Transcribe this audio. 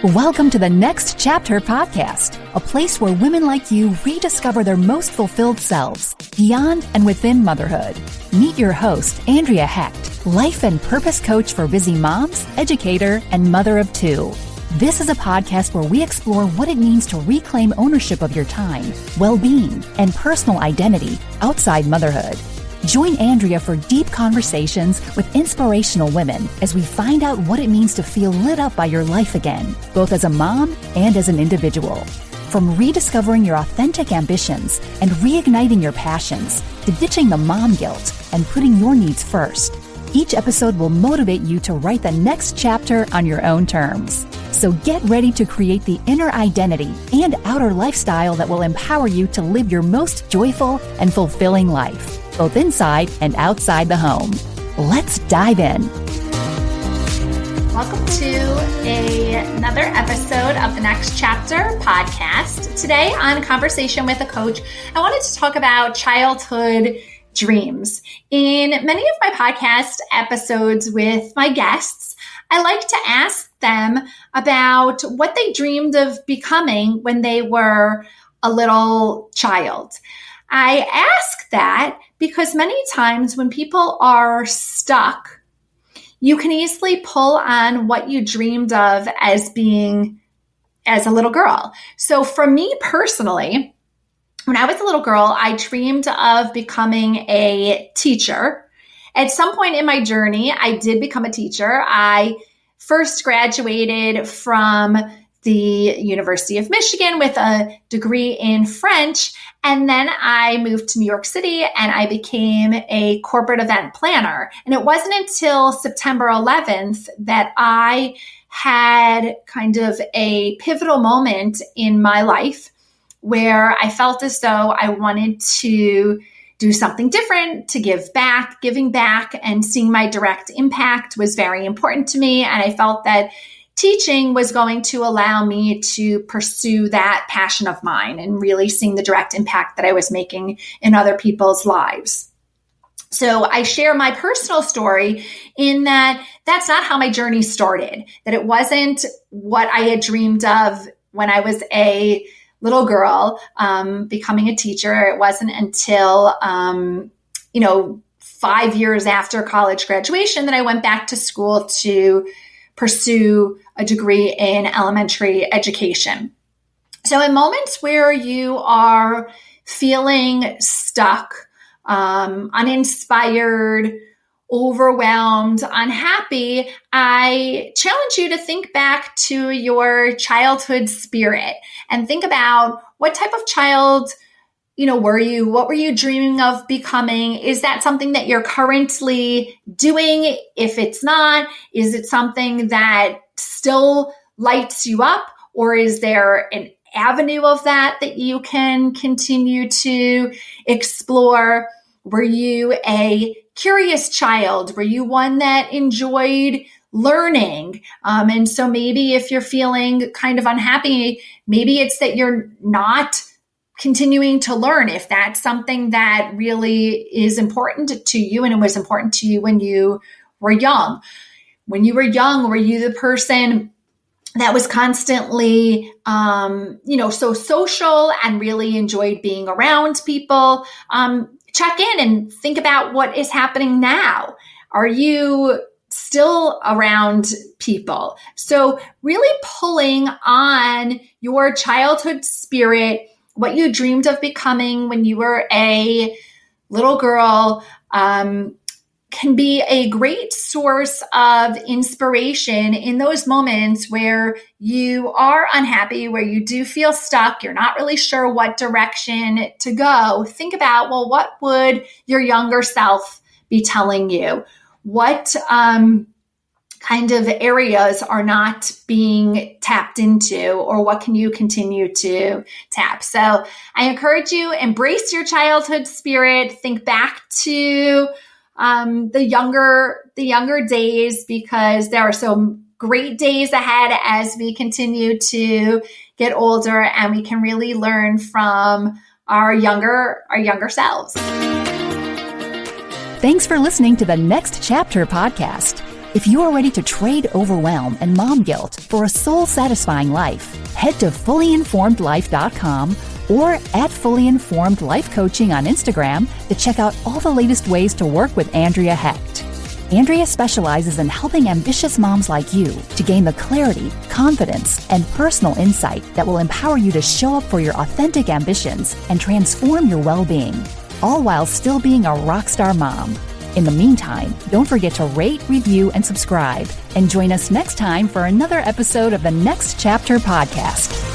Welcome to the Next Chapter podcast, a place where women like you rediscover their most fulfilled selves, beyond and within motherhood. Meet your host, Andrea Hecht, life and purpose coach for busy moms, educator, and mother of two. This is a podcast where we explore what it means to reclaim ownership of your time, well-being, and personal identity outside motherhood. Join Andrea for deep conversations with inspirational women as we find out what it means to feel lit up by your life again, both as a mom and as an individual. From rediscovering your authentic ambitions and reigniting your passions to ditching the mom guilt and putting your needs first, each episode will motivate you to write the next chapter on your own terms. So get ready to create the inner identity and outer lifestyle that will empower you to live your most joyful and fulfilling life, both inside and outside the home. Let's dive in. Welcome to another episode of the Next Chapter podcast. Today on Conversation with a Coach, I wanted to talk about childhood dreams. In many of my podcast episodes with my guests, I like to ask them about what they dreamed of becoming when they were a little child. I ask that because many times when people are stuck, you can easily pull on what you dreamed of as a little girl. So for me personally, when I was a little girl, I dreamed of becoming a teacher. At some point in my journey, I did become a teacher. I first graduated from the University of Michigan with a degree in French. And then I moved to New York City and I became a corporate event planner. And it wasn't until September 11th that I had kind of a pivotal moment in my life where I felt as though I wanted to do something different, to give back. Giving back and seeing my direct impact was very important to me. And I felt that teaching was going to allow me to pursue that passion of mine and really seeing the direct impact that I was making in other people's lives. So I share my personal story in that that's not how my journey started, that it wasn't what I had dreamed of when I was a little girl, becoming a teacher. It wasn't until, 5 years after college graduation that I went back to school to pursue a degree in elementary education. So in moments where you are feeling stuck, uninspired, overwhelmed, unhappy, I challenge you to think back to your childhood spirit and think about what type of child were you? What were you dreaming of becoming? Is that something that you're currently doing? If it's not, is it something that still lights you up? Or is there an avenue of that you can continue to explore? Were you a curious child? Were you one that enjoyed learning? And so maybe if you're feeling kind of unhappy, maybe it's that you're not continuing to learn, if that's something that really is important to you and it was important to you when you were young. When you were young, were you the person that was constantly, so social and really enjoyed being around people? Check in and think about what is happening now. Are you still around people? So really pulling on your childhood spirit, what you dreamed of becoming when you were a little girl, can be a great source of inspiration in those moments where you are unhappy, where you do feel stuck, you're not really sure what direction to go. Think about, well, what would your younger self be telling you? What kind of areas are not being tapped into, or what can you continue to tap? So I encourage you, embrace your childhood spirit, think back to the younger days, because there are some great days ahead as we continue to get older and we can really learn from our younger selves. Thanks for listening to the Next Chapter podcast. If you are ready to trade overwhelm and mom guilt for a soul-satisfying life, head to fullyinformedlife.com or at Fully Informed Life Coaching on Instagram to check out all the latest ways to work with Andrea Hecht. Andrea specializes in helping ambitious moms like you to gain the clarity, confidence, and personal insight that will empower you to show up for your authentic ambitions and transform your well-being, all while still being a rock star mom. In the meantime, don't forget to rate, review, and subscribe, and join us next time for another episode of the Next Chapter podcast.